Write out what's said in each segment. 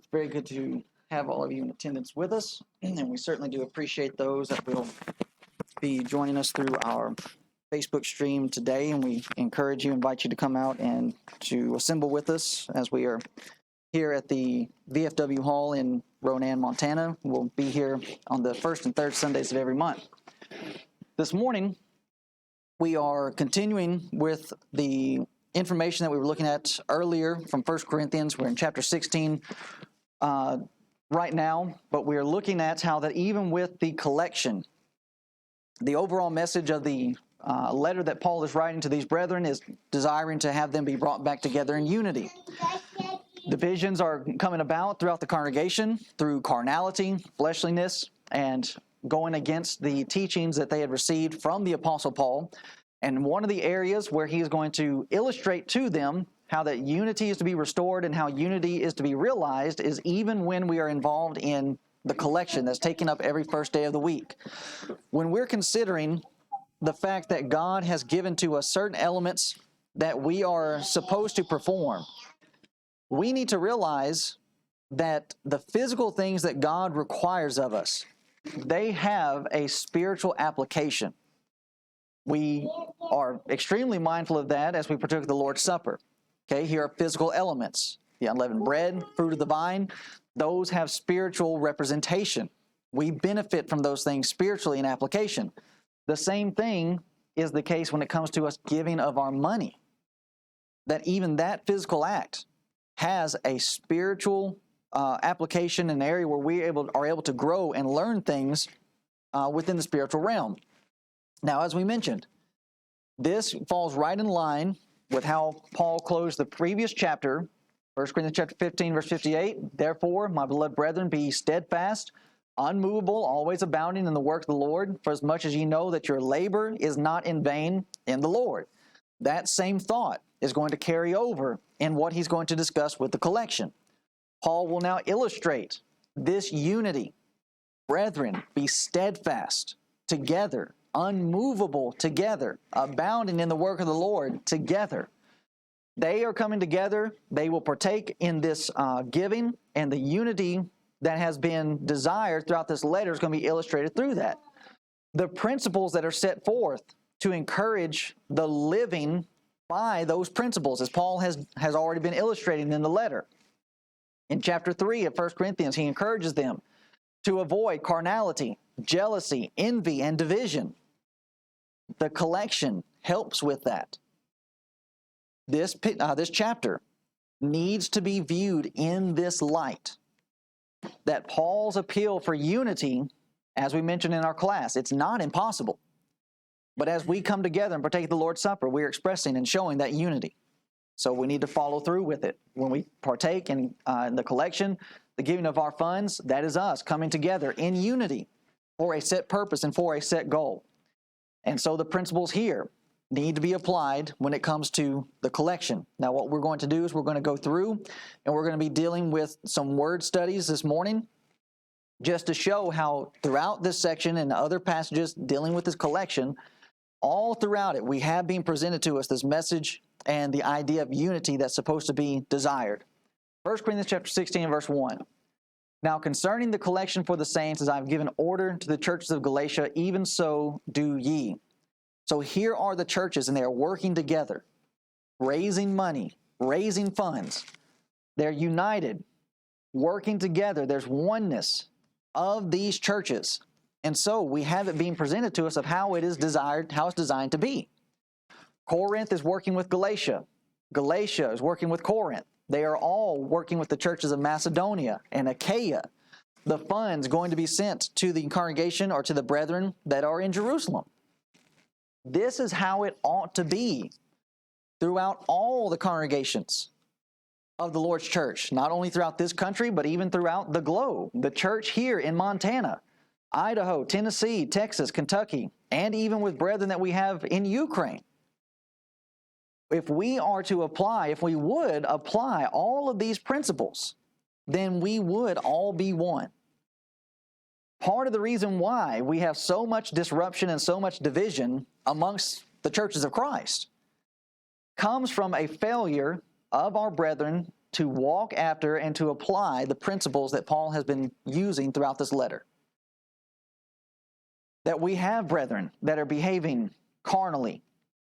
It's very good to have all of you in attendance with us, and we certainly do appreciate those that will be joining us through our Facebook stream today, and we invite you to come out and to assemble with us as we are here at the VFW Hall in Ronan, Montana. We'll be here on the first and third Sundays of every month. This morning, we are continuing with the information that we were looking at earlier from 1 Corinthians. We're in chapter 16 right now, but we're looking at how that even with the collection, the overall message of the letter that Paul is writing to these brethren is desiring to have them be brought back together in unity. Divisions are coming about throughout the congregation through carnality, fleshliness, and going against the teachings that they had received from the Apostle Paul. And one of the areas where he is going to illustrate to them how that unity is to be restored and how unity is to be realized is even when we are involved in the collection that's taken up every first day of the week. When we're considering the fact that God has given to us certain elements that we are supposed to perform, we need to realize that the physical things that God requires of us, they have a spiritual application. We are extremely mindful of that as we partake of the Lord's Supper. Okay, here are physical elements. The unleavened bread, fruit of the vine, those have spiritual representation. We benefit from those things spiritually in application. The same thing is the case when it comes to us giving of our money. That even that physical act has a spiritual application, an area where we are able to grow and learn things within the spiritual realm. Now, as we mentioned, this falls right in line with how Paul closed the previous chapter, 1 Corinthians chapter 15, verse 58. Therefore, my beloved brethren, be steadfast, unmovable, always abounding in the work of the Lord, for as much as ye know that your labor is not in vain in the Lord. That same thought is going to carry over in what he's going to discuss with the collection. Paul will now illustrate this unity. Brethren, be steadfast together, unmovable together, abounding in the work of the Lord together. They are coming together. They will partake in this giving, and the unity that has been desired throughout this letter is going to be illustrated through that. The principles that are set forth to encourage the living by those principles, as Paul has already been illustrating in the letter. In chapter 3 of 1 Corinthians, he encourages them to avoid carnality, jealousy, envy, and division. The collection helps with that. This chapter needs to be viewed in this light. That Paul's appeal for unity, as we mentioned in our class, it's not impossible. But as we come together and partake of the Lord's Supper, we're expressing and showing that unity. So we need to follow through with it. When we partake in the collection, the giving of our funds, that is us coming together in unity for a set purpose and for a set goal. And so the principles here need to be applied when it comes to the collection. Now what we're going to do is we're going to go through and we're going to be dealing with some word studies this morning just to show how throughout this section and other passages dealing with this collection, all throughout it we have been presented to us this message and the idea of unity that's supposed to be desired. 1 Corinthians chapter 16 verse 1. Now concerning the collection for the saints, as I have given order to the churches of Galatia, even so do ye. So here are the churches, and they are working together, raising money, raising funds. They're united, working together. There's oneness of these churches. And so we have it being presented to us of how it is desired, how it's designed to be. Corinth is working with Galatia. Galatia is working with Corinth. They are all working with the churches of Macedonia and Achaia. The funds going to be sent to the congregation or to the brethren that are in Jerusalem. This is how it ought to be throughout all the congregations of the Lord's church, not only throughout this country, but even throughout the globe. The church here in Montana, Idaho, Tennessee, Texas, Kentucky, and even with brethren that we have in Ukraine. If we would apply all of these principles, then we would all be one. Part of the reason why we have so much disruption and so much division amongst the churches of Christ comes from a failure of our brethren to walk after and to apply the principles that Paul has been using throughout this letter. That we have brethren that are behaving carnally,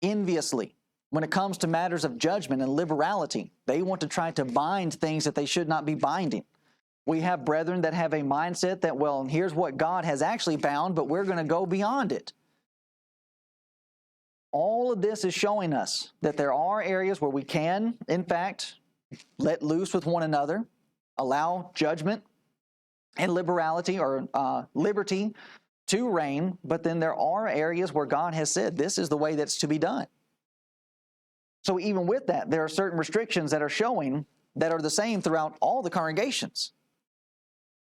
enviously. When it comes to matters of judgment and liberality, they want to try to bind things that they should not be binding. We have brethren that have a mindset that, well, here's what God has actually bound, but we're going to go beyond it. All of this is showing us that there are areas where we can, in fact, let loose with one another, allow judgment and liberality or liberty to reign, but then there are areas where God has said this is the way that's to be done. So even with that, there are certain restrictions that are showing that are the same throughout all the congregations.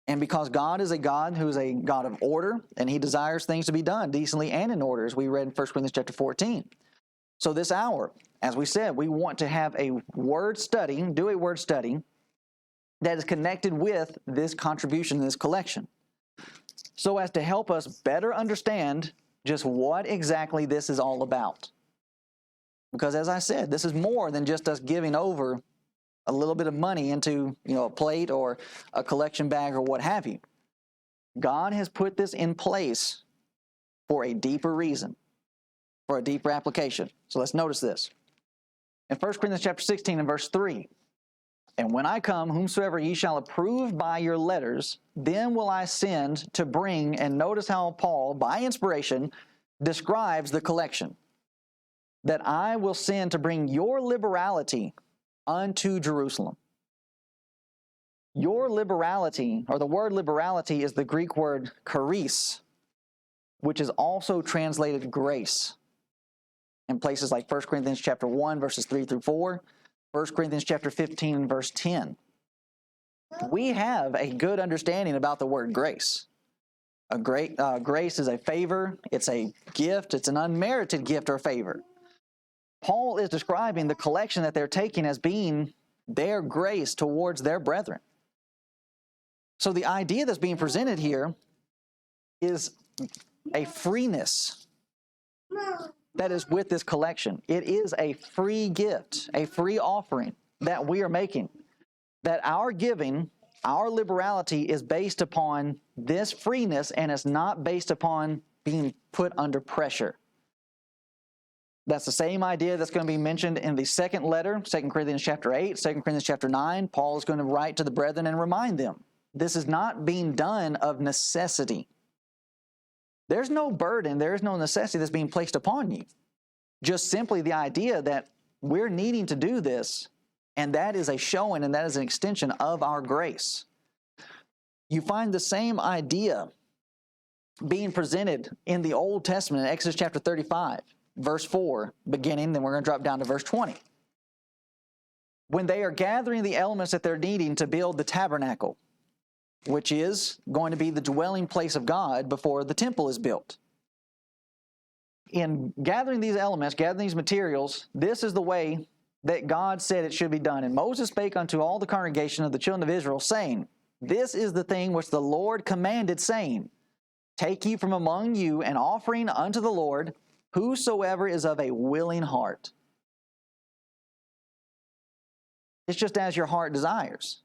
And because God is a God who is a God of order, and He desires things to be done decently and in order, as we read in 1 Corinthians chapter 14. So this hour, as we said, we want to have a word study, do a word study that is connected with this contribution, this collection, so as to help us better understand just what exactly this is all about. Because as I said, this is more than just us giving over a little bit of money into, a plate or a collection bag or what have you. God has put this in place for a deeper reason, for a deeper application. So let's notice this. In 1 Corinthians chapter 16 and verse 3, "And when I come, whomsoever ye shall approve by your letters, then will I send to bring," and notice how Paul, by inspiration, describes the collection, "that I will send to bring your liberality unto Jerusalem." Your liberality, or the word liberality, is the Greek word charis, which is also translated grace in places like 1 Corinthians chapter 1, verses 3 through 4, 1 Corinthians chapter 15, and verse 10. We have a good understanding about the word grace. Grace is a favor, it's a gift, it's an unmerited gift or favor. Paul is describing the collection that they're taking as being their grace towards their brethren. So the idea that's being presented here is a freeness that is with this collection. It is a free gift, a free offering that we are making. That our giving, our liberality is based upon this freeness, and it's not based upon being put under pressure. That's the same idea that's going to be mentioned in the second letter, 2 Corinthians chapter 8, 2 Corinthians chapter 9. Paul is going to write to the brethren and remind them. This is not being done of necessity. There's no burden, there is no necessity that's being placed upon you. Just simply the idea that we're needing to do this, and that is a showing and that is an extension of our grace. You find the same idea being presented in the Old Testament in Exodus chapter 35. Verse 4, beginning, then we're going to drop down to verse 20. When they are gathering the elements that they're needing to build the tabernacle, which is going to be the dwelling place of God before the temple is built. In gathering these elements, gathering these materials, this is the way that God said it should be done. And Moses spake unto all the congregation of the children of Israel, saying, This is the thing which the Lord commanded, saying, Take ye from among you an offering unto the Lord, whosoever is of a willing heart. It's just as your heart desires.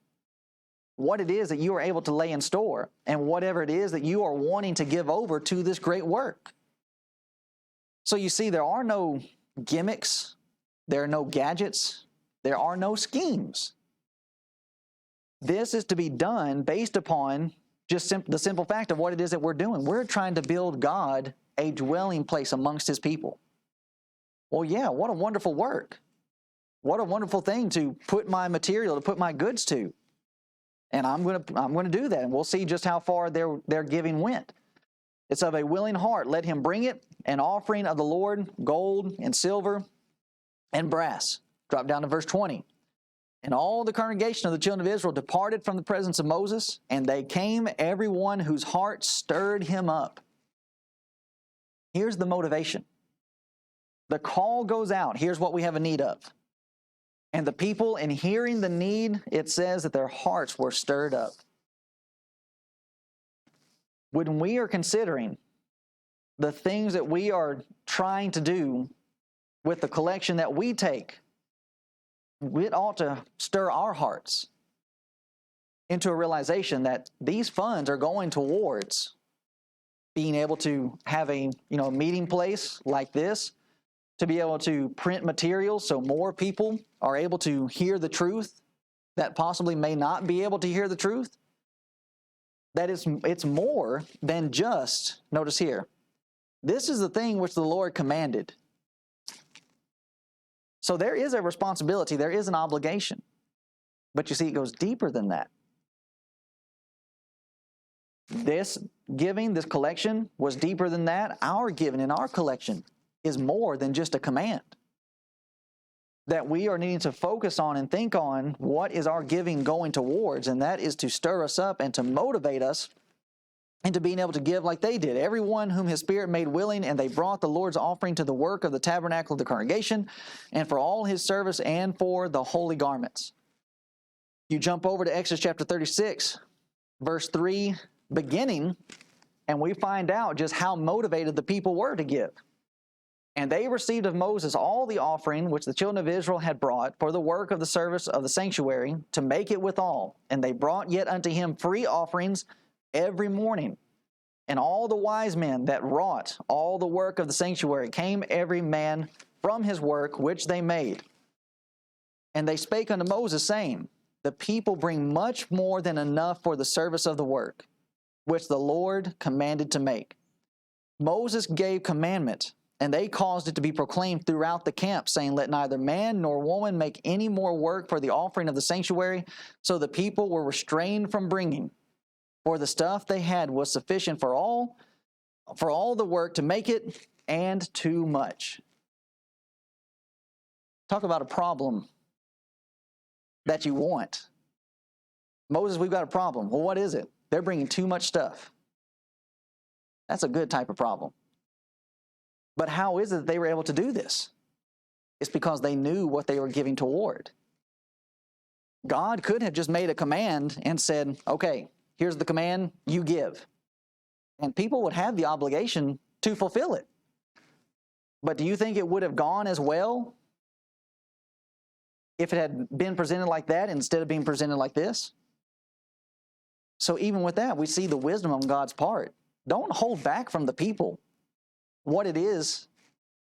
What it is that you are able to lay in store, and whatever it is that you are wanting to give over to this great work. So you see, there are no gimmicks, there are no gadgets, there are no schemes. This is to be done based upon just the simple fact of what it is that we're doing. We're trying to build God a dwelling place amongst His people. Well, yeah, what a wonderful work. What a wonderful thing to put my material, to put my goods to. And I'm going to do that, and we'll see just how far their giving went. It's of a willing heart. Let him bring it, an offering of the Lord, gold and silver and brass. Drop down to verse 20. And all the congregation of the children of Israel departed from the presence of Moses, and they came, every one whose heart stirred him up. Here's the motivation. The call goes out. Here's what we have a need of. And the people, in hearing the need, it says that their hearts were stirred up. When we are considering the things that we are trying to do with the collection that we take, it ought to stir our hearts into a realization that these funds are going towards being able to have a meeting place like this, to be able to print materials so more people are able to hear the truth that possibly may not be able to hear the truth. That it's more than just, notice here, this is the thing which the Lord commanded. So there is a responsibility, there is an obligation. But you see, it goes deeper than that. This giving, this collection was deeper than that. Our giving and our collection is more than just a command. That we are needing to focus on and think on what is our giving going towards, and that is to stir us up and to motivate us into being able to give like they did. Everyone whom his Spirit made willing, and they brought the Lord's offering to the work of the tabernacle of the congregation, and for all his service, and for the holy garments. You jump over to Exodus chapter 36, verse 3, beginning, and we find out just how motivated the people were to give. And they received of Moses all the offering which the children of Israel had brought for the work of the service of the sanctuary, to make it withal. And they brought yet unto him free offerings every morning. And all the wise men that wrought all the work of the sanctuary came every man from his work which they made. And they spake unto Moses, saying, the people bring much more than enough for the service of the work, which the Lord commanded to make. Moses gave commandment, and they caused it to be proclaimed throughout the camp, saying, let neither man nor woman make any more work for the offering of the sanctuary. So the people were restrained from bringing, for the stuff they had was sufficient for all the work to make it, and too much. Talk about a problem that you want. Moses, we've got a problem. Well, what is it? They're bringing too much stuff. That's a good type of problem. But how is it that they were able to do this? It's because they knew what they were giving toward. God could have just made a command and said, okay, here's the command, you give. And people would have the obligation to fulfill it. But do you think it would have gone as well if it had been presented like that instead of being presented like this? So even with that, we see the wisdom on God's part. Don't hold back from the people what it is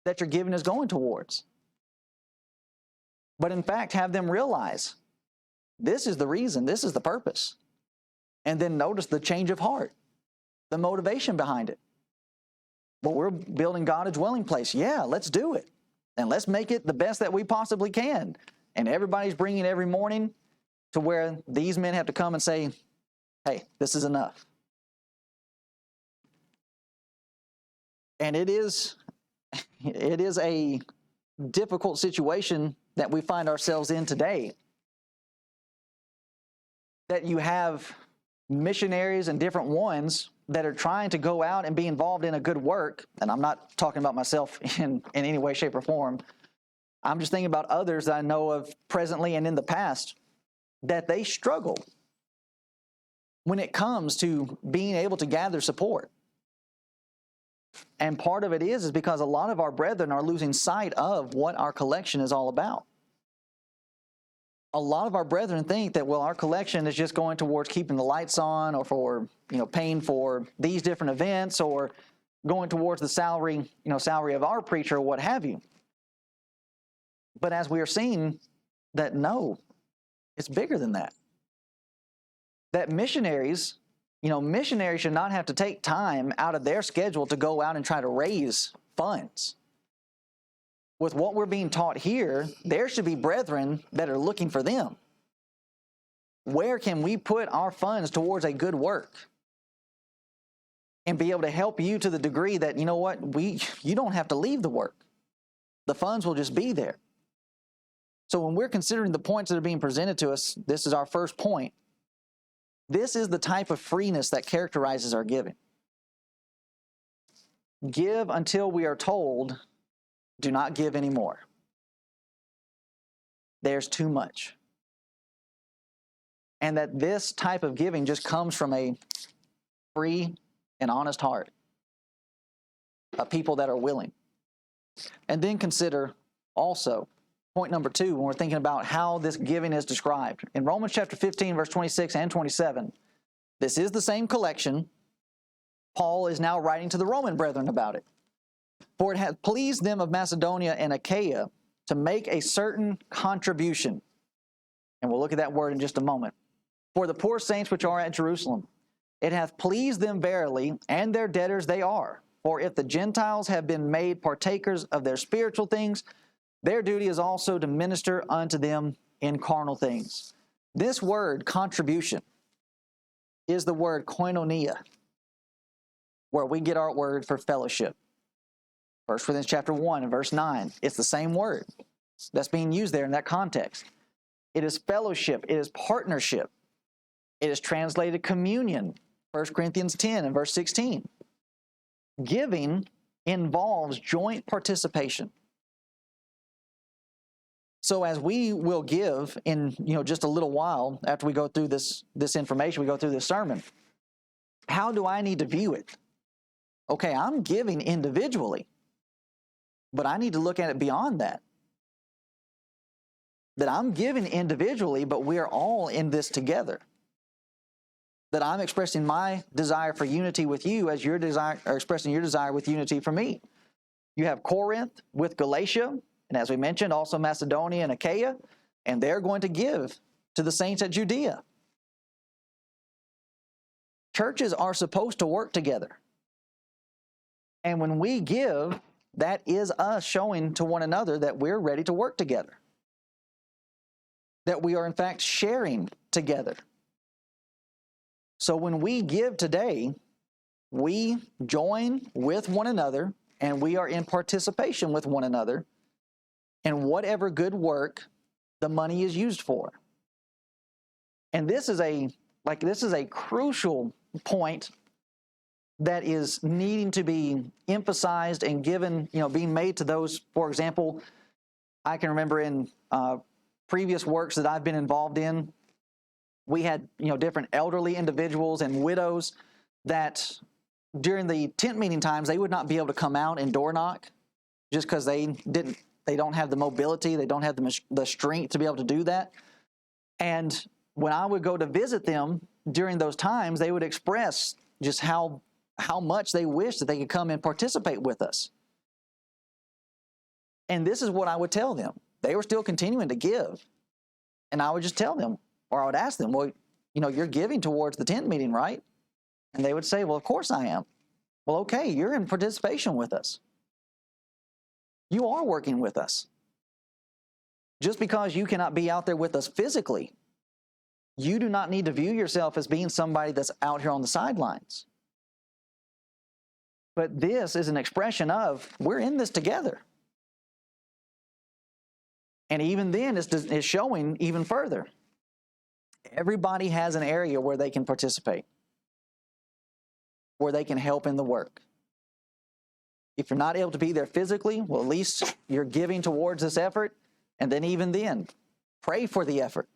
that your giving is going towards. But in fact, have them realize this is the reason, this is the purpose. And then notice the change of heart, the motivation behind it. Well, we're building God a dwelling place. Yeah, let's do it. And let's make it the best that we possibly can. And everybody's bringing every morning to where these men have to come and say, hey, this is enough. And it is a difficult situation that we find ourselves in today. That you have missionaries and different ones that are trying to go out and be involved in a good work. And I'm not talking about myself in any way, shape, or form. I'm just thinking about others that I know of presently and in the past, that they struggle when it comes to being able to gather support. And part of it is because a lot of our brethren are losing sight of what our collection is all about. A lot of our brethren think that, well, our collection is just going towards keeping the lights on, or for, paying for these different events, or going towards the salary of our preacher, or what have you. But as we are seeing that, no, it's bigger than that. That missionaries should not have to take time out of their schedule to go out and try to raise funds. With what we're being taught here, there should be brethren that are looking for them. Where can we put our funds towards a good work? And be able to help you to the degree that, you don't have to leave the work. The funds will just be there. So when we're considering the points that are being presented to us, this is our first point. This is the type of freeness that characterizes our giving. Give until we are told, do not give anymore. There's too much. And that this type of giving just comes from a free and honest heart of people that are willing. And then consider also point number 2 when we're thinking about how this giving is described. In Romans chapter 15, verse 26 and 27, this is the same collection. Paul is now writing to the Roman brethren about it. For it hath pleased them of Macedonia and Achaia to make a certain contribution. And we'll look at that word in just a moment. For the poor saints which are at Jerusalem, it hath pleased them verily, and their debtors they are. For if the Gentiles have been made partakers of their spiritual things, their duty is also to minister unto them in carnal things. This word, contribution, is the word koinonia, where we get our word for fellowship. 1 Corinthians chapter 1 and verse 9, it's the same word that's being used there in that context. It is fellowship, it is partnership. It is translated communion, 1 Corinthians 10 and verse 16. Giving involves joint participation. So as we will give in just a little while after we go through this information, we go through this sermon, how do I need to view it? Okay, I'm giving individually, but I need to look at it beyond that. That I'm giving individually, but we are all in this together. That I'm expressing my desire for unity with you as your desire, or expressing your desire with unity for me. You have Corinth with Galatia, and as we mentioned, also Macedonia and Achaia, and they're going to give to the saints at Judea. Churches are supposed to work together. And when we give, that is us showing to one another that we're ready to work together. That we are in fact sharing together. So when we give today, we join with one another and we are in participation with one another in whatever good work the money is used for. And this is a crucial point that is needing to be emphasized and given, being made to those. For example, I can remember in previous works that I've been involved in, we had, different elderly individuals and widows that during the tent meeting times, they would not be able to come out and door knock just because they don't have the mobility, they don't have the strength to be able to do that. And when I would go to visit them during those times, they would express just how much they wish that they could come and participate with us. And this is what I would tell them. They were still continuing to give. And I would just tell them, or I would ask them, well, you're giving towards the tent meeting, right? And they would say, well, of course I am. Well, okay, you're in participation with us. You are working with us. Just because you cannot be out there with us physically, you do not need to view yourself as being somebody that's out here on the sidelines. But this is an expression of, we're in this together. And even then, it's showing even further. Everybody has an area where they can participate, where they can help in the work. If you're not able to be there physically, well, at least you're giving towards this effort. And then even then, pray for the effort.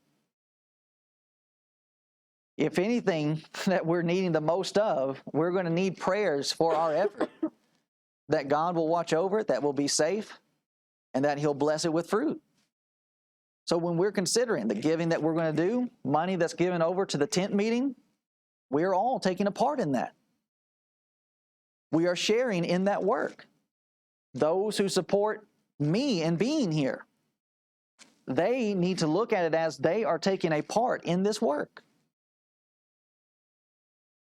If anything that we're needing the most of, we're going to need prayers for our effort. That God will watch over it, that will be safe, and that He'll bless it with fruit. So when we're considering the giving that we're going to do, money that's given over to the tent meeting, we're all taking a part in that. We are sharing in that work. Those who support me in being here, they need to look at it as they are taking a part in this work.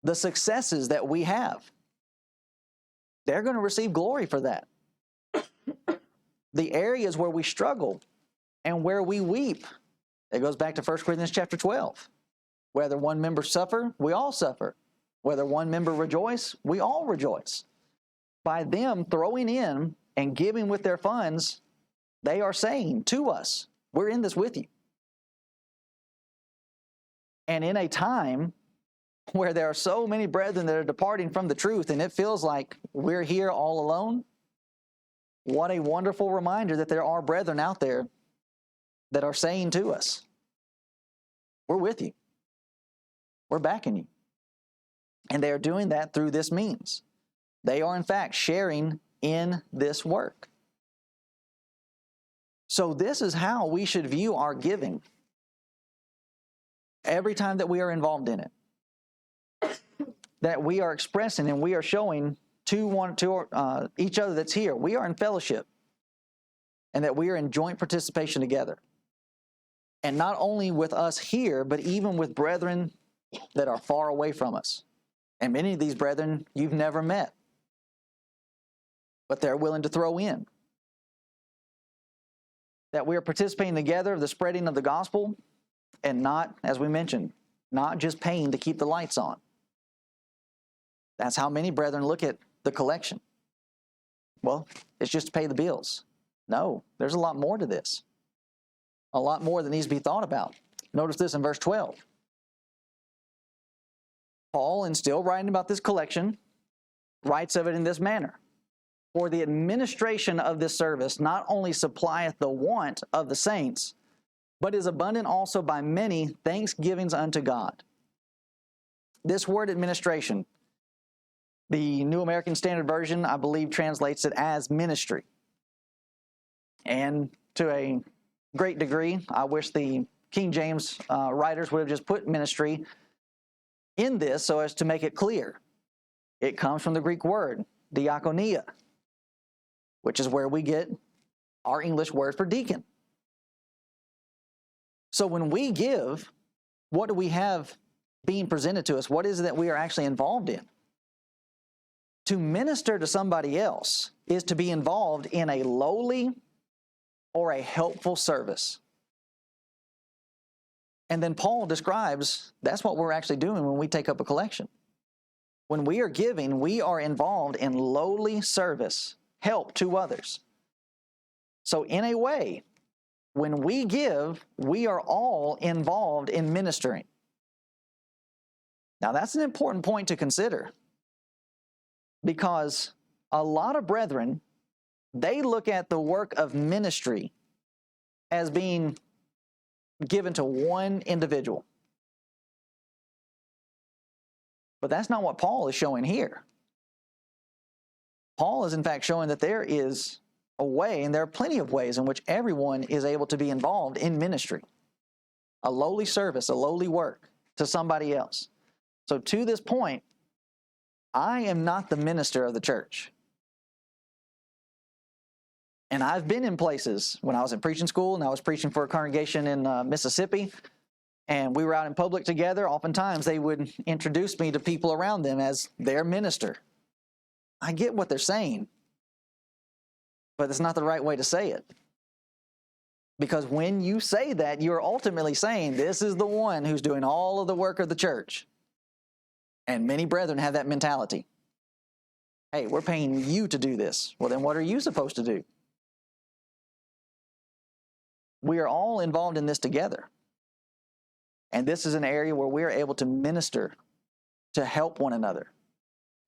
The successes that we have, they're going to receive glory for that. The areas where we struggle and where we weep, it goes back to 1 Corinthians chapter 12. Whether one member suffer, we all suffer. Whether one member rejoice, we all rejoice. By them throwing in and giving with their funds, they are saying to us, we're in this with you. And in a time where there are so many brethren that are departing from the truth and it feels like we're here all alone, what a wonderful reminder that there are brethren out there that are saying to us, we're with you. We're backing you. And they are doing that through this means. They are in fact sharing in this work. So this is how we should view our giving every time that we are involved in it. That we are expressing and we are showing to each other that's here. We are in fellowship. And that we are in joint participation together. And not only with us here, but even with brethren that are far away from us. And many of these brethren you've never met. But they're willing to throw in. That we are participating together of the spreading of the gospel, and not, as we mentioned, not just paying to keep the lights on. That's how many brethren look at the collection. Well, it's just to pay the bills. No, there's a lot more to this. A lot more that needs to be thought about. Notice this in verse 12. Paul, in still writing about this collection, writes of it in this manner. For the administration of this service not only supplieth the want of the saints, but is abundant also by many thanksgivings unto God. This word administration, the New American Standard Version, I believe, translates it as ministry. And to a great degree, I wish the King James writers would have just put ministry in this so as to make it clear. It comes from the Greek word, diakonia, which is where we get our English word for deacon. So when we give, what do we have being presented to us? What is it that we are actually involved in? To minister to somebody else is to be involved in a lowly or a helpful service. And then Paul describes that's what we're actually doing when we take up a collection. When we are giving, we are involved in lowly service, help to others. So in a way, when we give, we are all involved in ministering. Now that's an important point to consider, because a lot of brethren, they look at the work of ministry as being given to one individual. But that's not what Paul is showing here. Paul is in fact showing that there is a way, and there are plenty of ways in which everyone is able to be involved in ministry. A lowly service, a lowly work to somebody else. So to this point, I am not the minister of the church. And I've been in places when I was in preaching school and I was preaching for a congregation in Mississippi, and we were out in public together. Oftentimes they would introduce me to people around them as their minister. I get what they're saying, but it's not the right way to say it. Because when you say that, you're ultimately saying this is the one who's doing all of the work of the church. And many brethren have that mentality. Hey, we're paying you to do this. Well, then what are you supposed to do? We are all involved in this together. And this is an area where we are able to minister, to help one another.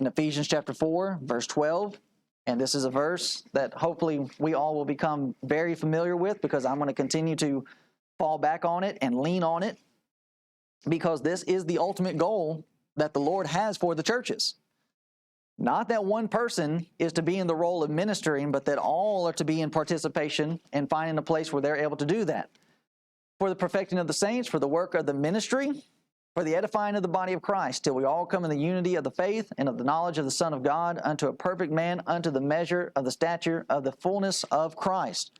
In Ephesians chapter 4, verse 12, and this is a verse that hopefully we all will become very familiar with, because I'm going to continue to fall back on it and lean on it, because this is the ultimate goal that the Lord has for the churches. Not that one person is to be in the role of ministering, but that all are to be in participation and finding a place where they're able to do that. For the perfecting of the saints, for the work of the ministry, for the edifying of the body of Christ, till we all come in the unity of the faith and of the knowledge of the Son of God, unto a perfect man, unto the measure of the stature of the fullness of Christ.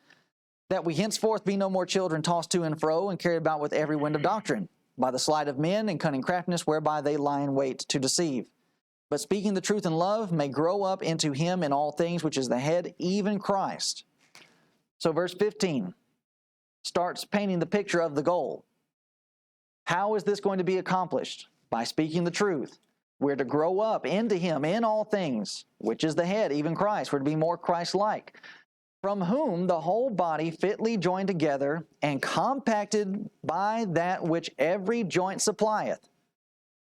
That we henceforth be no more children tossed to and fro and carried about with every wind of doctrine, by the sleight of men and cunning craftiness whereby they lie in wait to deceive. But speaking the truth in love may grow up into him in all things, which is the head, even Christ. So verse 15 starts painting the picture of the goal. How is this going to be accomplished? By speaking the truth. We're to grow up into him in all things, which is the head, even Christ. We're to be more Christ-like. From whom the whole body fitly joined together and compacted by that which every joint supplieth,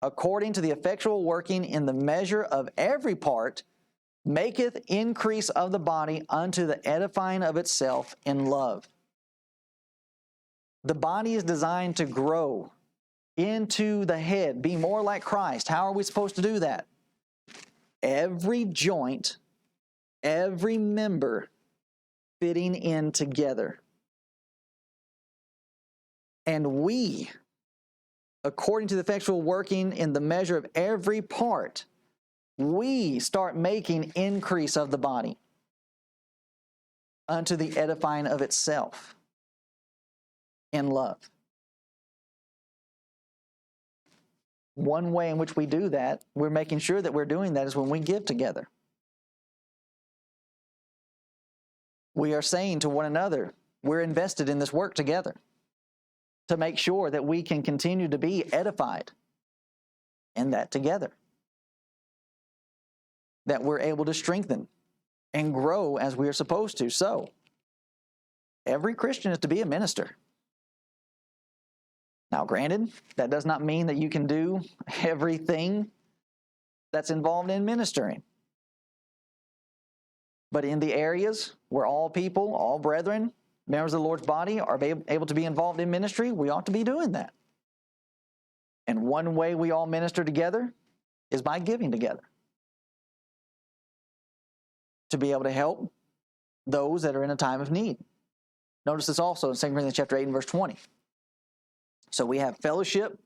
according to the effectual working in the measure of every part, maketh increase of the body unto the edifying of itself in love. The body is designed to grow into the head, be more like Christ. How are we supposed to do that? Every joint, every member fitting in together. And we, according to the effectual working in the measure of every part, we start making increase of the body unto the edifying of itself in love. One way in which we do that, we're making sure that we're doing that, is when we give together. We are saying to one another, we're invested in this work together to make sure that we can continue to be edified in that together. That we're able to strengthen and grow as we are supposed to. So, every Christian is to be a minister. Now, granted, that does not mean that you can do everything that's involved in ministering. But in the areas where all people, all brethren, members of the Lord's body are able to be involved in ministry, we ought to be doing that. And one way we all minister together is by giving together. To be able to help those that are in a time of need. Notice this also in 2 Corinthians chapter 8 and verse 20. So we have fellowship,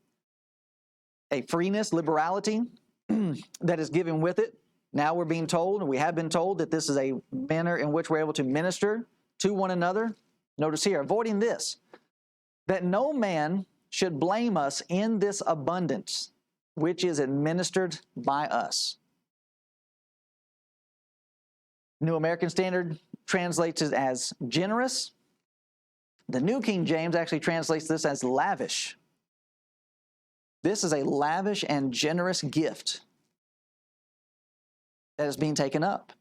a freeness, liberality that is given with it. Now we're being told, and we have been told, that this is a manner in which we're able to minister to one another. Notice here, avoiding this, that no man should blame us in this abundance, which is administered by us. New American Standard translates it as generous. The New King James actually translates this as lavish. This is a lavish and generous gift that is being taken up.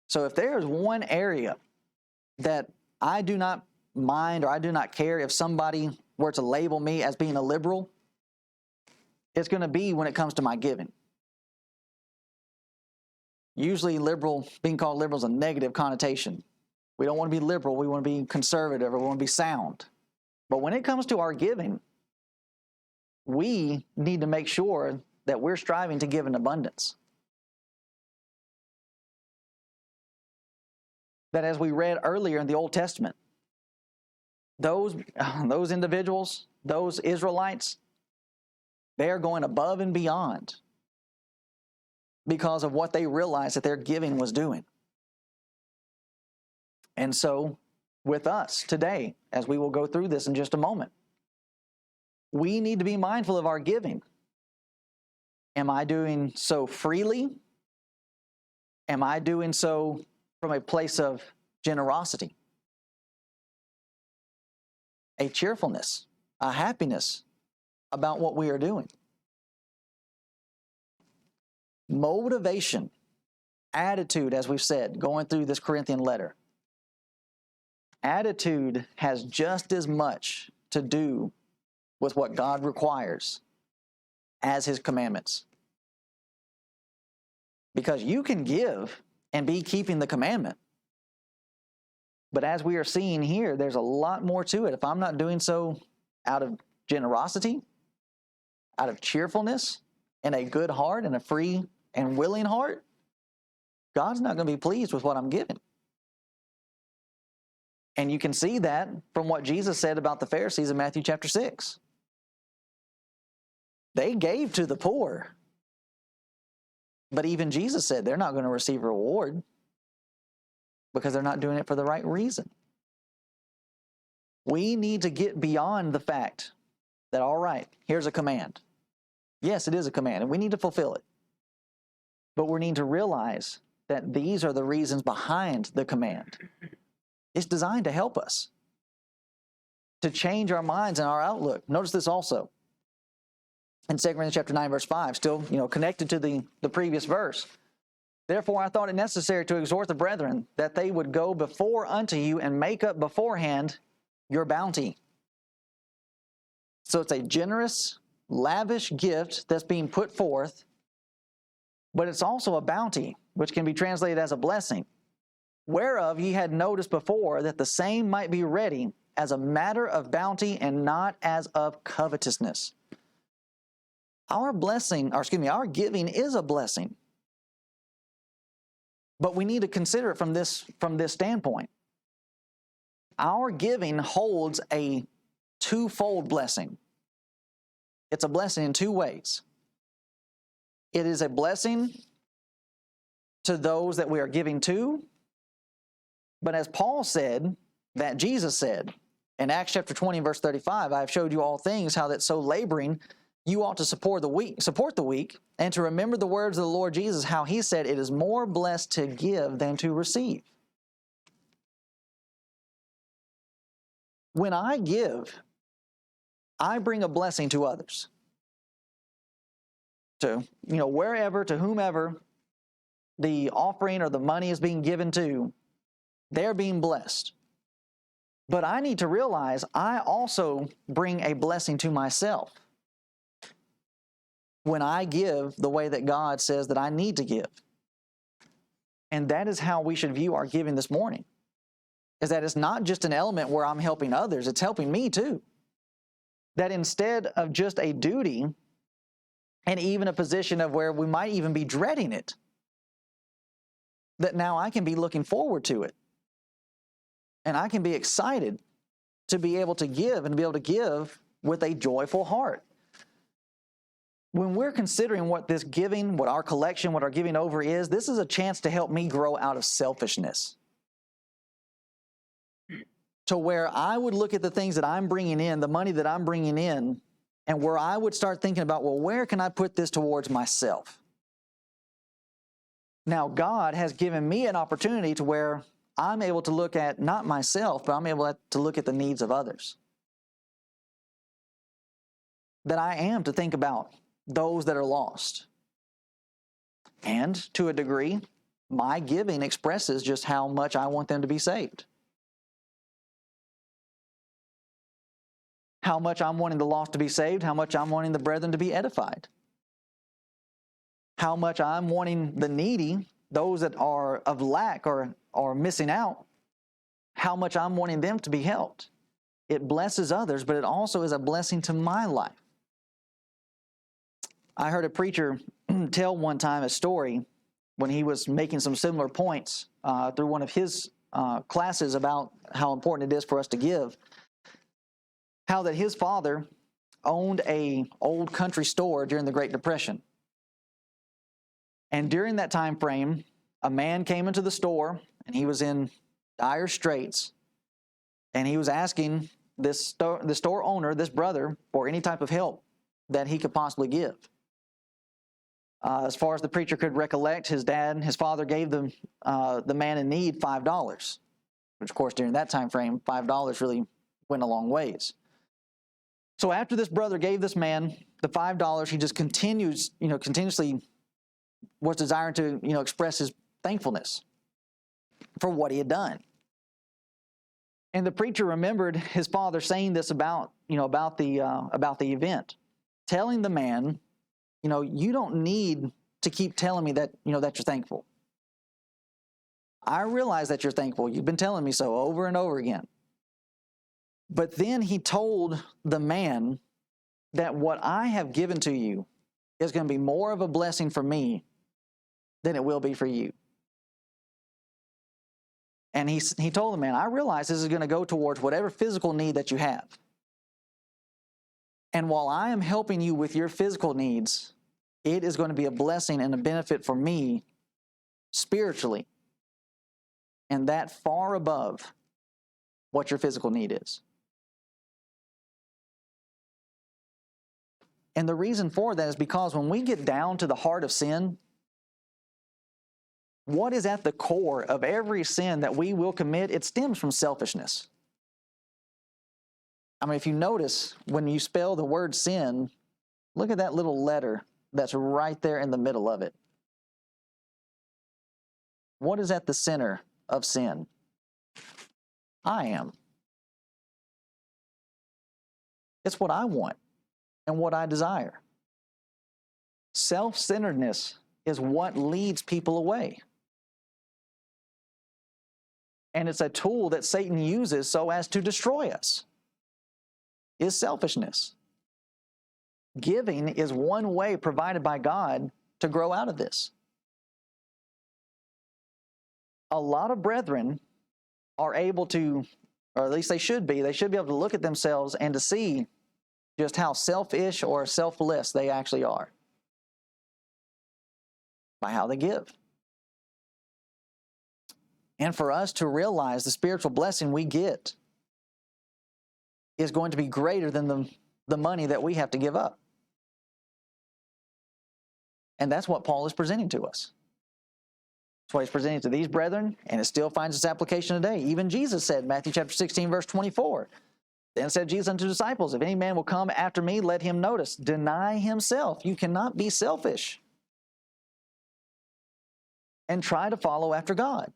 So if there is one area that I do not mind or I do not care if somebody were to label me as being a liberal, it's going to be when it comes to my giving. Usually being called liberal is a negative connotation. We don't want to be liberal, we want to be conservative, or we want to be sound. But when it comes to our giving, we need to make sure that we're striving to give in abundance. That, as we read earlier in the Old Testament, those individuals, those Israelites, they are going above and beyond because of what they realized that their giving was doing. And so, with us today, as we will go through this in just a moment, we need to be mindful of our giving. Am I doing so freely? Am I doing so from a place of generosity? A cheerfulness, a happiness about what we are doing. Motivation, attitude, as we've said, going through this Corinthian letter. Attitude has just as much to do with what God requires as His commandments. Because you can give and be keeping the commandment. But as we are seeing here, there's a lot more to it. If I'm not doing so out of generosity, out of cheerfulness, and a good heart, and a free and willing heart, God's not going to be pleased with what I'm giving. And you can see that from what Jesus said about the Pharisees in Matthew chapter 6. They gave to the poor. But even Jesus said they're not going to receive a reward because they're not doing it for the right reason. We need to get beyond the fact that, all right, here's a command. Yes, it is a command, and we need to fulfill it. But we need to realize that these are the reasons behind the command. It's designed to help us, to change our minds and our outlook. Notice this also in 2 Corinthians chapter 9, verse 5, still connected to the previous verse. Therefore I thought it necessary to exhort the brethren that they would go before unto you and make up beforehand your bounty. So it's a generous, lavish gift that's being put forth, but it's also a bounty, which can be translated as a blessing. Whereof ye had noticed before that the same might be ready as a matter of bounty and not as of covetousness. Our giving is a blessing. But we need to consider it from this standpoint. Our giving holds a twofold blessing. It's a blessing in two ways. It is a blessing to those that we are giving to, but as Paul said, that Jesus said in Acts chapter 20, verse 35, I have showed you all things, how that so laboring you ought to support the weak, and to remember the words of the Lord Jesus, how he said, it is more blessed to give than to receive. When I give, I bring a blessing to others. To, wherever, to whomever the offering or the money is being given to, they're being blessed. But I need to realize I also bring a blessing to myself when I give the way that God says that I need to give. And that is how we should view our giving this morning, is that it's not just an element where I'm helping others, it's helping me too. That instead of just a duty, and even a position of where we might even be dreading it, that now I can be looking forward to it. And I can be excited to be able to give and be able to give with a joyful heart. When we're considering what this giving, what our collection, what our giving over is, this is a chance to help me grow out of selfishness. To where I would look at the things that I'm bringing in, the money that I'm bringing in, and where I would start thinking about, well, where can I put this towards myself? Now, God has given me an opportunity to where I'm able to look at not myself, but I'm able to look at the needs of others. That I am to think about those that are lost. And to a degree, my giving expresses just how much I want them to be saved. How much I'm wanting the lost to be saved, how much I'm wanting the brethren to be edified. How much I'm wanting the needy, those that are of lack or missing out, how much I'm wanting them to be helped. It blesses others, but it also is a blessing to my life. I heard a preacher tell one time a story when he was making some similar points through one of his classes about how important it is for us to give. How that his father owned an old country store during the Great Depression. And during that time frame, a man came into the store, and he was in dire straits, and he was asking the store owner, this brother, for any type of help that he could possibly give. As far as the preacher could recollect, his father gave the man in need $5, which of course during that time frame, $5 really went a long ways. So after this brother gave this man the $5, he just continuously was desiring to, express his thankfulness for what he had done. And the preacher remembered his father saying this about the event, telling the man, you don't need to keep telling me that, that you're thankful. I realize that you're thankful. You've been telling me so over and over again. But then he told the man that what I have given to you is going to be more of a blessing for me than it will be for you. And he told the man, I realize this is going to go towards whatever physical need that you have. And while I am helping you with your physical needs, it is going to be a blessing and a benefit for me spiritually. And that far above what your physical need is. And the reason for that is because when we get down to the heart of sin, what is at the core of every sin that we will commit? It stems from selfishness. I mean, if you notice, when you spell the word sin, look at that little letter that's right there in the middle of it. What is at the center of sin? I am. It's what I want and what I desire. Self-centeredness is what leads people away. And it's a tool that Satan uses so as to destroy us, is selfishness. Giving is one way provided by God to grow out of this. A lot of brethren are able to or at least they should be. They should be able to look at themselves and to see just how selfish or selfless they actually are by how they give. And for us to realize the spiritual blessing we get is going to be greater than the money that we have to give up. And that's what Paul is presenting to us. That's what he's presenting to these brethren, and it still finds its application today. Even Jesus said, Matthew chapter 16, verse 24, then said Jesus unto the disciples, if any man will come after me, let him notice, deny himself. You cannot be selfish and try to follow after God.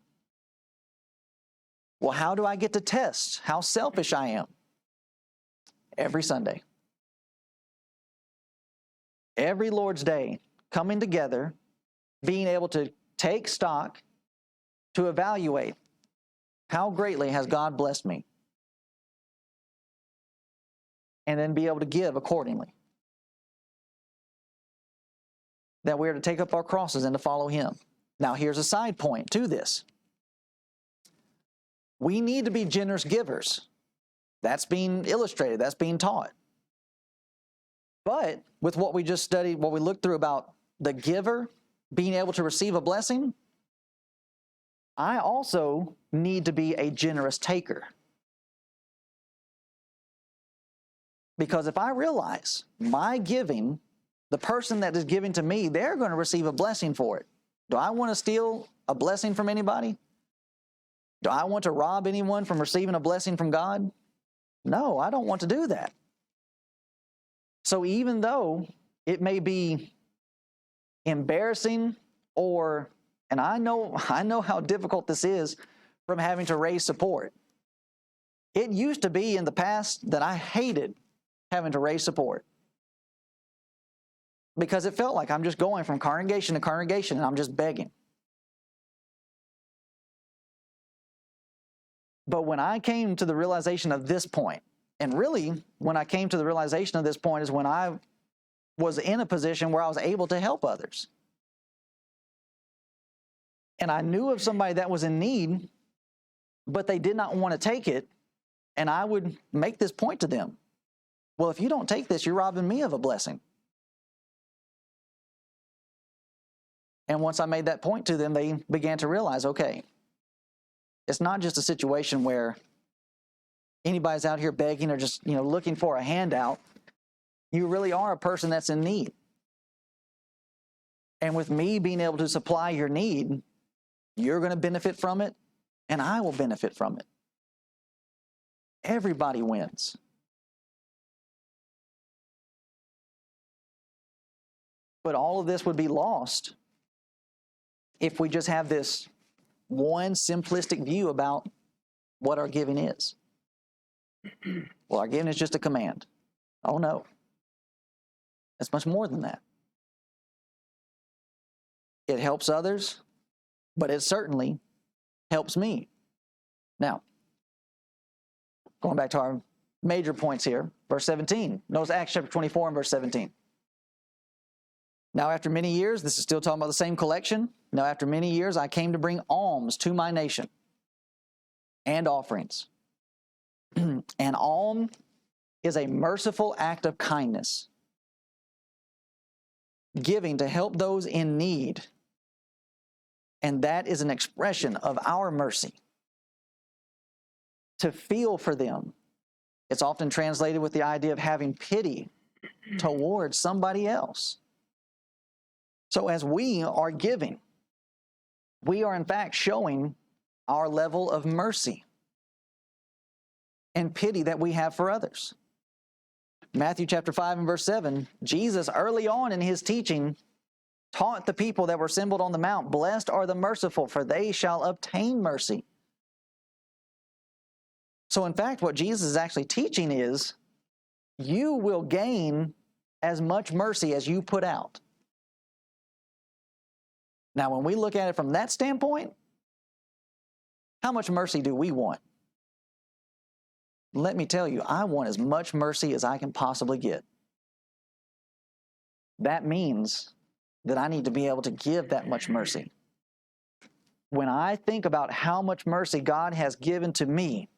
Well, how do I get to test how selfish I am? Every Sunday. Every Lord's Day, coming together, being able to take stock, to evaluate how greatly has God blessed me, and then be able to give accordingly. That we are to take up our crosses and to follow Him. Now, here's a side point to this. We need to be generous givers. That's being illustrated. That's being taught. But with what we just studied, what we looked through about the giver being able to receive a blessing, I also need to be a generous taker. Because if I realize my giving, the person that is giving to me, they're going to receive a blessing for it. Do I want to steal a blessing from anybody? Do I want to rob anyone from receiving a blessing from God? No, I don't want to do that. So even though it may be embarrassing and I know how difficult this is from having to raise support. It used to be in the past that I hated having to raise support because it felt like I'm just going from congregation to congregation and I'm just begging. But when I came to the realization of this point, and really when I came to the realization of this point is when I was in a position where I was able to help others. And I knew of somebody that was in need, but they did not want to take it, and I would make this point to them. Well, if you don't take this, you're robbing me of a blessing. And once I made that point to them, they began to realize, okay, it's not just a situation where anybody's out here begging or just, looking for a handout. You really are a person that's in need. And with me being able to supply your need, you're going to benefit from it, and I will benefit from it. Everybody wins. But all of this would be lost if we just have this one simplistic view about what our giving is. Well, our giving is just a command. Oh no. It's much more than that. It helps others, but it certainly helps me. Now, going back to our major points here, verse 17. Notice Acts chapter 24 and verse 17. Now after many years, this is still talking about the same collection. Now after many years, I came to bring alms to my nation and offerings. An alm is a merciful act of kindness, giving to help those in need. And that is an expression of our mercy. To feel for them. It's often translated with the idea of having pity towards somebody else. So as we are giving, we are in fact showing our level of mercy and pity that we have for others. Matthew chapter 5 and verse 7, Jesus early on in his teaching taught the people that were assembled on the mount, blessed are the merciful, for they shall obtain mercy. So in fact, what Jesus is actually teaching is, you will gain as much mercy as you put out. Now, when we look at it from that standpoint, how much mercy do we want? Let me tell you, I want as much mercy as I can possibly get. That means that I need to be able to give that much mercy. When I think about how much mercy God has given to me,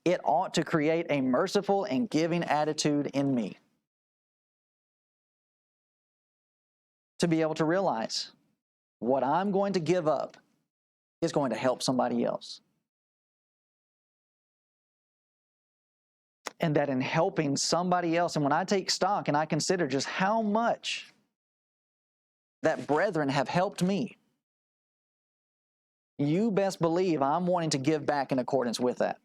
it ought to create a merciful and giving attitude in me. To be able to realize what I'm going to give up is going to help somebody else. And that in helping somebody else, and when I take stock and I consider just how much that brethren have helped me, you best believe I'm wanting to give back in accordance with that.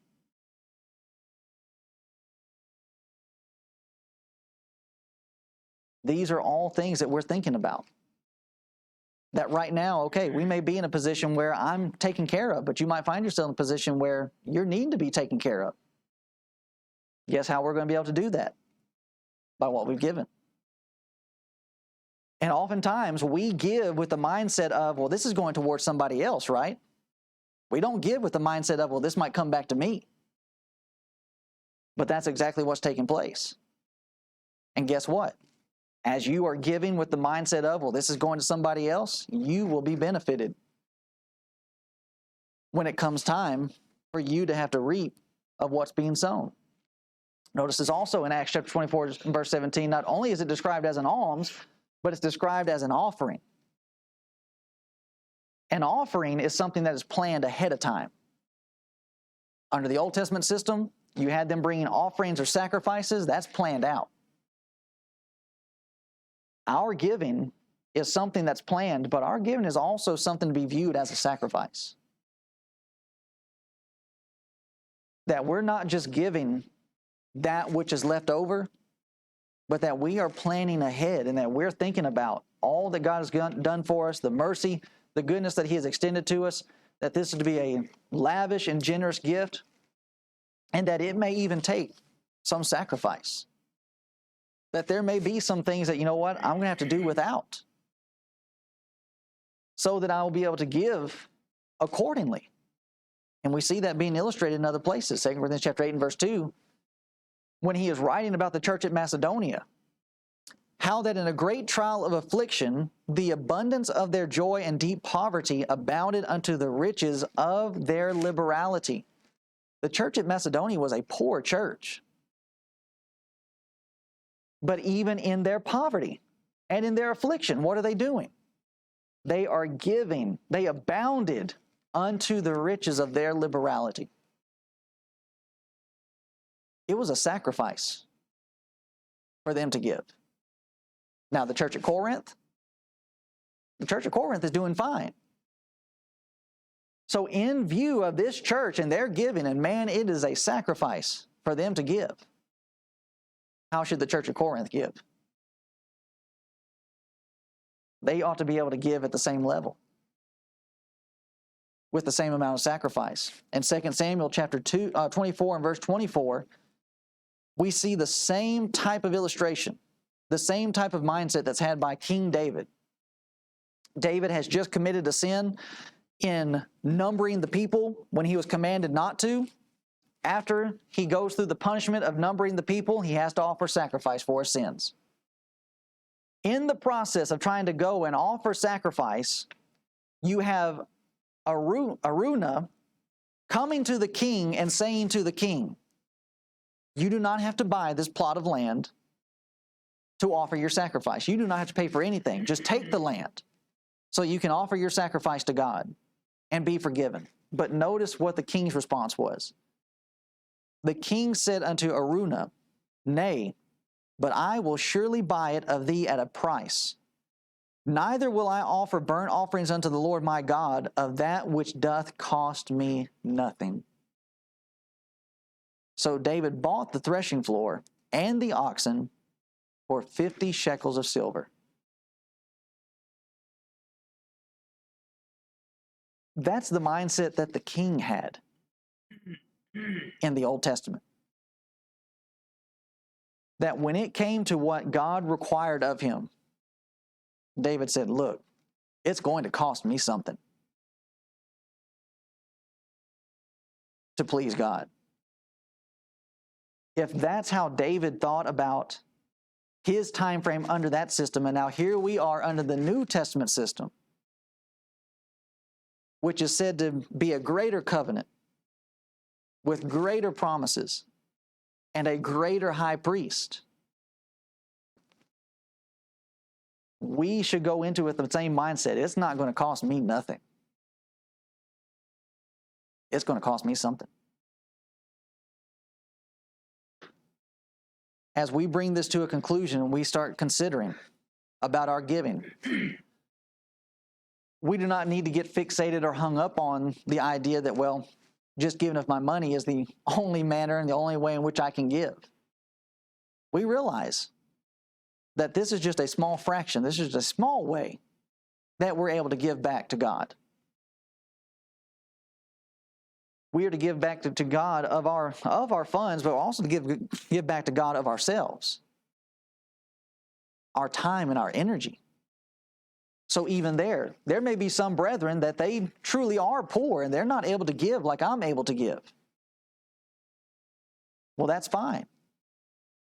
These are all things that we're thinking about. That right now, okay, we may be in a position where I'm taken care of, but you might find yourself in a position where you're needing to be taken care of. Guess how we're going to be able to do that? By what we've given. And oftentimes we give with the mindset of, well, this is going towards somebody else, right? We don't give with the mindset of, well, this might come back to me. But that's exactly what's taking place. And guess what? As you are giving with the mindset of, well, this is going to somebody else, you will be benefited when it comes time for you to have to reap of what's being sown. Notice this also in Acts chapter 24, verse 17, not only is it described as an alms, but it's described as an offering. An offering is something that is planned ahead of time. Under the Old Testament system, you had them bringing offerings or sacrifices. That's planned out. Our giving is something that's planned, but our giving is also something to be viewed as a sacrifice. That we're not just giving that which is left over, but that we are planning ahead and that we're thinking about all that God has done for us, the mercy, the goodness that He has extended to us, that this is to be a lavish and generous gift, and that it may even take some sacrifice. That there may be some things that, you know what, I'm going to have to do without, so that I will be able to give accordingly. And we see that being illustrated in other places. 2 Corinthians chapter 8 and verse 2, when he is writing about the church at Macedonia, how that in a great trial of affliction, the abundance of their joy and deep poverty abounded unto the riches of their liberality. The church at Macedonia was a poor church. But even in their poverty and in their affliction, what are they doing? They are giving. They abounded unto the riches of their liberality. It was a sacrifice for them to give. Now, the church at Corinth is doing fine. So in view of this church and their giving, and man, it is a sacrifice for them to give. How should the church at Corinth give? They ought to be able to give at the same level, with the same amount of sacrifice. In 2 Samuel chapter 24 and verse 24, we see the same type of illustration, the same type of mindset that's had by King David. David has just committed a sin in numbering the people when he was commanded not to. After he goes through the punishment of numbering the people, he has to offer sacrifice for his sins. In the process of trying to go and offer sacrifice, you have Araunah coming to the king and saying to the king, you do not have to buy this plot of land to offer your sacrifice. You do not have to pay for anything. Just take the land so you can offer your sacrifice to God and be forgiven. But notice what the king's response was. The king said unto Araunah, nay, but I will surely buy it of thee at a price. Neither will I offer burnt offerings unto the Lord my God of that which doth cost me nothing. So David bought the threshing floor and the oxen for 50 shekels of silver. That's the mindset that the king had in the Old Testament. That when it came to what God required of him, David said, look, it's going to cost me something to please God. If that's how David thought about his time frame under that system, and now here we are under the New Testament system, which is said to be a greater covenant, with greater promises and a greater high priest, we should go into it with the same mindset. It's not going to cost me nothing. It's going to cost me something. As we bring this to a conclusion and we start considering about our giving, we do not need to get fixated or hung up on the idea that, well, just giving of my money is the only manner and the only way in which I can give. We realize that this is just a small fraction. This is a small way that we're able to give back to God. We are to give back to God of our funds, but also to give back to God of ourselves, our time and our energy. So even there may be some brethren that they truly are poor and they're not able to give like I'm able to give. Well, that's fine,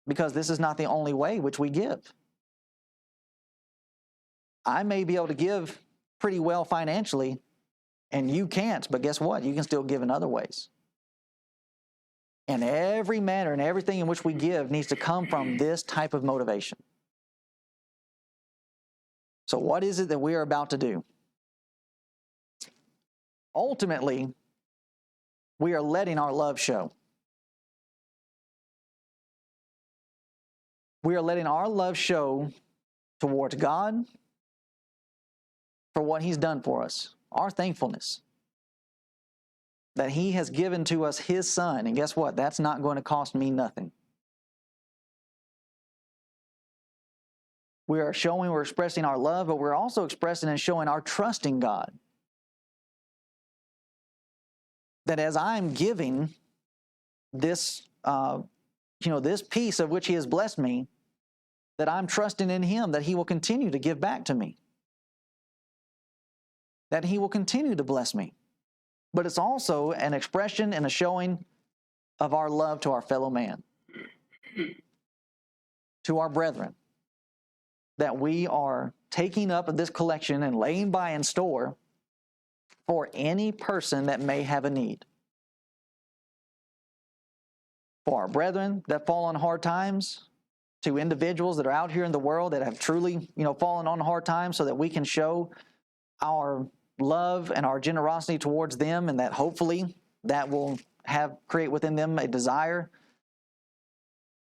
because this is not the only way which we give. I may be able to give pretty well financially, and you can't, but guess what? You can still give in other ways. And every manner and everything in which we give needs to come from this type of motivation. So what is it that we are about to do? Ultimately, we are letting our love show. We are letting our love show towards God for what He's done for us. Our thankfulness that He has given to us His Son. And guess what? That's not going to cost me nothing. We're expressing our love, but we're also expressing and showing our trust in God. That as I'm giving this, this piece of which He has blessed me, that I'm trusting in Him that He will continue to give back to me. That He will continue to bless me. But it's also an expression and a showing of our love to our fellow man, to our brethren, that we are taking up this collection and laying by in store for any person that may have a need. For our brethren that fall on hard times, to individuals that are out here in the world that have truly, fallen on hard times, so that we can show our love and our generosity towards them, and that hopefully that will create within them a desire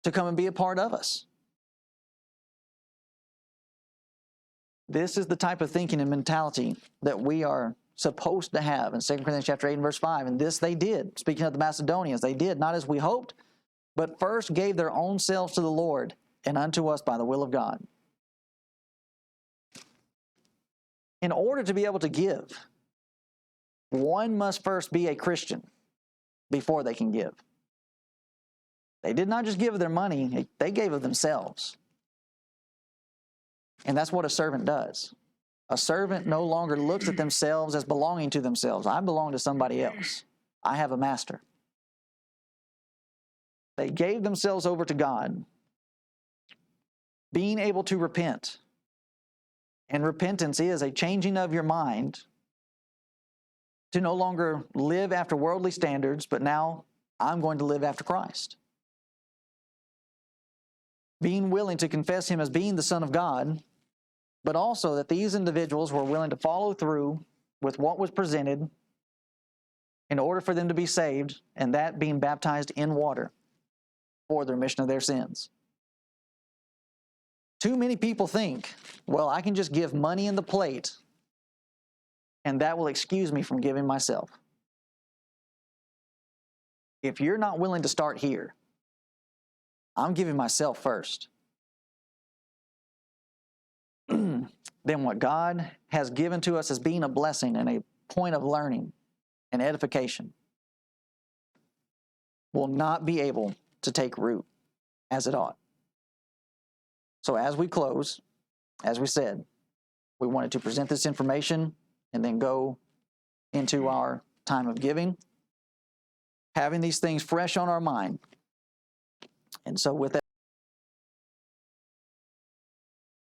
to come and be a part of us. This is the type of thinking and mentality that we are supposed to have in 2 Corinthians chapter 8 and verse 5. And this they did. Speaking of the Macedonians, they did not as we hoped, but first gave their own selves to the Lord and unto us by the will of God. In order to be able to give, one must first be a Christian before they can give. They did not just give of their money, they gave of themselves. And that's what a servant does. A servant no longer looks at themselves as belonging to themselves. I belong to somebody else. I have a master. They gave themselves over to God, being able to repent. And repentance is a changing of your mind to no longer live after worldly standards, but now I'm going to live after Christ. Being willing to confess Him as being the Son of God, but also that these individuals were willing to follow through with what was presented in order for them to be saved, and that being baptized in water for the remission of their sins. Too many people think, well, I can just give money in the plate and that will excuse me from giving myself. If you're not willing to start here, I'm giving myself first. Then what God has given to us as being a blessing and a point of learning and edification will not be able to take root as it ought. So as we close, as we said, we wanted to present this information and then go into our time of giving, having these things fresh on our mind. And so with that,